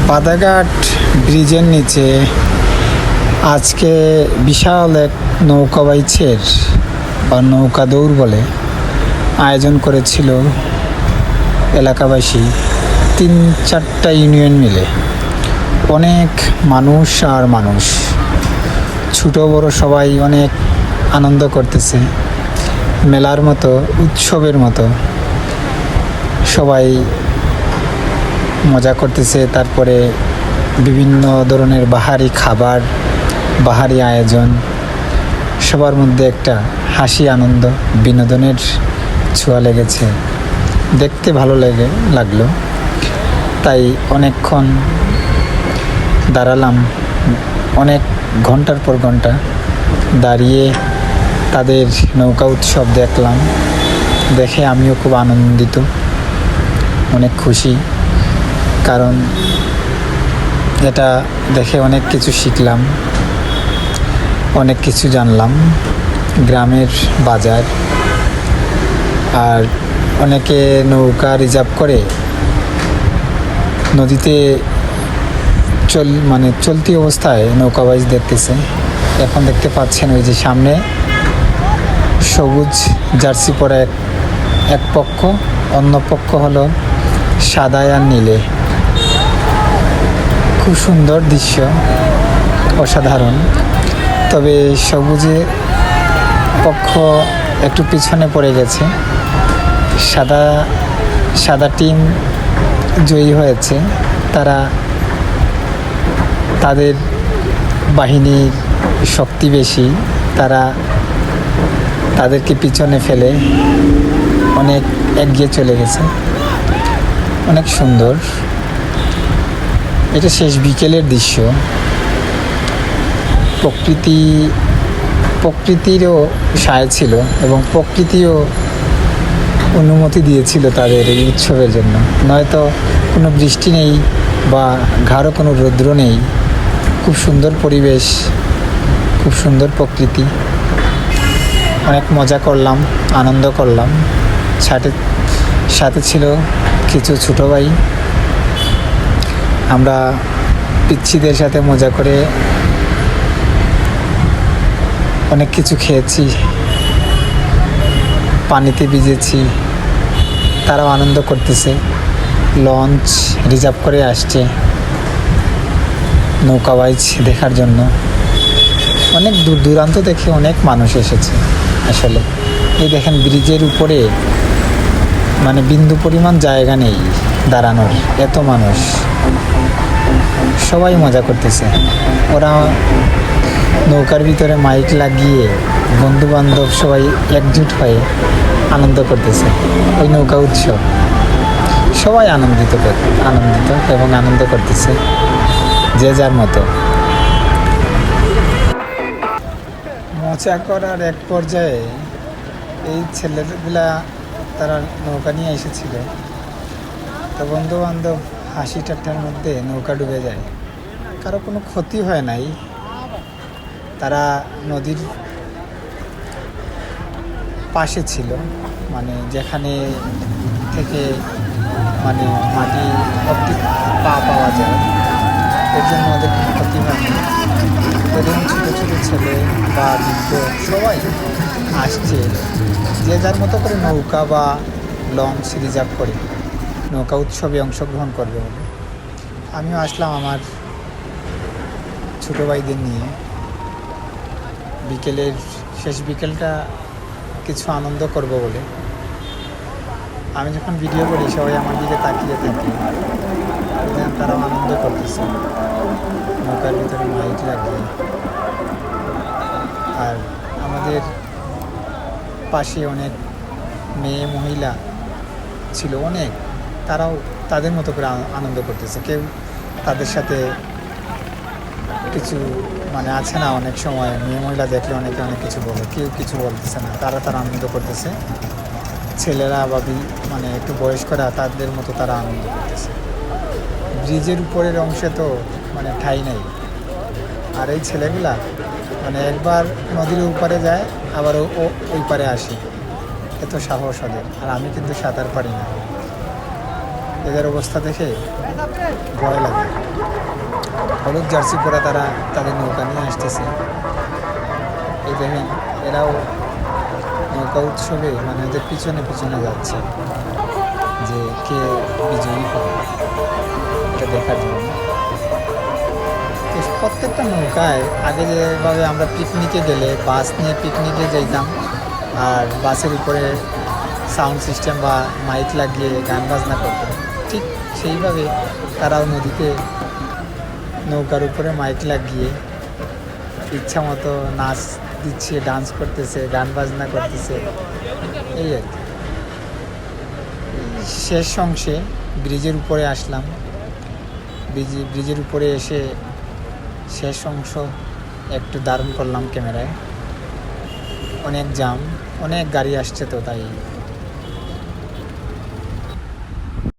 বাদাঘাট ব্রিজের নিচে আজকে বিশাল এক নৌকা বাইচের বা নৌকা দৌড় বলে আয়োজন করেছিল এলাকাবাসী 3-4টা ইউনিয়ন মিলে। অনেক মানুষ আর মানুষ, ছোট বড় সবাই অনেক আনন্দ করতেছে। মেলার মতো, উৎসবের মতো সবাই মজা করতেছে। তারপরে বিভিন্ন ধরনের বাহারি খাবার, বাহারি আয়োজন, সবার মধ্যে একটা হাসি, আনন্দ, বিনোদনের ছোঁয়া লেগেছে। দেখতে ভালো লাগলো। তাই অনেকক্ষণ দাঁড়ালাম, অনেক ঘন্টার পর ঘন্টা দাঁড়িয়ে তাদের নৌকা উৎসব দেখলাম। দেখে আমিও খুব আনন্দিত, অনেক খুশি, কারণ এটা দেখে অনেক কিছু শিখলাম, অনেক কিছু জানলাম। গ্রামের বাজার, আর অনেকে নৌকা রিজার্ভ করে নদীতে চলতি অবস্থায় নৌকাবাজ দেখতেছে। এখন দেখতে পাচ্ছেন ওই যে সামনে সবুজ জার্সি পরা এক পক্ষ, অন্য পক্ষ হলো সাদায় আর নীলে। খুব সুন্দর দৃশ্য, অসাধারণ। তবে সবুজে পক্ষ একটু পিছনে পড়ে গেছে। সাদা টিম জয়ী হয়েছে। তাদের বাহিনীর শক্তি বেশি, তাদেরকে পিছনে ফেলে অনেক এগিয়ে চলে গেছে। অনেক সুন্দর। এটা শেষ বিকেলের দৃশ্য। প্রকৃতিরও সায় ছিল এবং প্রকৃতিও অনুমতি দিয়েছিল তাদের এই উৎসবের জন্য। নয়তো কোনো বৃষ্টি নেই বা গাঢ় কোনো রৌদ্র নেই। খুব সুন্দর পরিবেশ, খুব সুন্দর প্রকৃতি। অনেক মজা করলাম, আনন্দ করলাম। সাথে ছিল কিছু ছোটো ভাই। আমরা পিচ্ছিদের সাথে মজা করে অনেক কিছু খেয়েছি, পানিতে ভিজেছি। তারাও আনন্দ করতেছে। লঞ্চ রিজার্ভ করে আসছে নৌকাবাইজ দেখার জন্য। অনেক দূর দূরান্ত থেকে অনেক মানুষ এসেছে। আসলে এই দেখেন, ব্রিজের উপরে বিন্দু পরিমাণ জায়গা নেই দাঁড়ানোর, এত মানুষ। সবাই মজা করতেছে। ওরা নৌকার ভিতরে মাইক লাগিয়ে বন্ধু বান্ধব সবাই একজুট হয়ে আনন্দ করতেছে। ওই নৌকা উৎসব সবাই আনন্দিত এবং আনন্দ করতেছে যে যার মতো। মজা করার এক পর্যায়ে এই ছেলেগুলা তারা নৌকা নিয়ে এসেছিল, তো বন্ধু বান্ধব হাসি ঠাট্টার মধ্যে নৌকা ডুবে যায়। কারো কোনো ক্ষতি হয় নাই। তারা নদীর পাশে ছিল, যেখানে থেকে মাটি অব্দি পা পাওয়া যায়। এর জন্য ওদের কোনো ক্ষতি হয়নি। এবং ছোটো ছোটো ছেলে বা বৃদ্ধ সবাই আসছে যে যার মতো করে নৌকা বা লঞ্চ রিজার্ভ করে নৌকা উৎসবে অংশগ্রহণ করবে বলে। আমিও আসলাম আমার ছোটো ভাইদের নিয়ে। শেষ বিকেলটা কিছু আনন্দ করব বলে। আমি যখন ভিডিও করি সবাই আমার দিকে তাকিয়ে থাকি, তারাও আনন্দ করতেছে নৌকার ভিতরে মাইক লাগিয়ে। আর আমাদের পাশে অনেক মেয়ে মহিলা ছিল, অনেক। তারাও তাদের মতো করে আনন্দ করতেছে। কেউ তাদের সাথে কিছু আছে না, অনেক সময় মেয়ে মহিলা দেখলে অনেকে অনেক কিছু বলে, কেউ কিছু বলতেছে না। তারা আনন্দ করতেছে। ছেলেরা বা একটু বয়স্করা তাদের মতো তারা আনন্দ করতেছে। ব্রিজের উপরের অংশে তো ঠাঁই নেই। আর এই ছেলেগুলা একবার নদীর উপরে যায়, আবার ওই পারে আসে। এত সাহস ওদের। আর আমি কিন্তু সাঁতার পারি না। এদের অবস্থা দেখে ভয় লাগে। হলুদ জার্সি পরা তারা তাদের নৌকা নিয়ে আসতেছে। এই দেখেন এরাও নৌকা উৎসবে মানে ওদের পিছনে পিছনে যাচ্ছে যে কে বিজয়ী হবে এটা দেখার জন্য। তো প্রত্যেকটা নৌকায় আগে যেভাবে আমরা পিকনিকে গেলে বাস নিয়ে পিকনিকে যেতাম আর বাসের উপরে সাউন্ড সিস্টেম বা মাইক লাগিয়ে গান বাজনা করতাম, ঠিক সেইভাবে তারাও নদীতে নৌকার উপরে মাইক লাগিয়ে ইচ্ছা মতো নাচ দিচ্ছে, ডান্স করতেছে, গান বাজনা করতেছে। এই আর কি। শেষ অংশে ব্রিজের উপরে আসলাম। ব্রিজের উপরে এসে শেষ অংশ একটু দারুণ করলাম ক্যামেরায়। অনেক জ্যাম, অনেক গাড়ি আসছে, তো তাই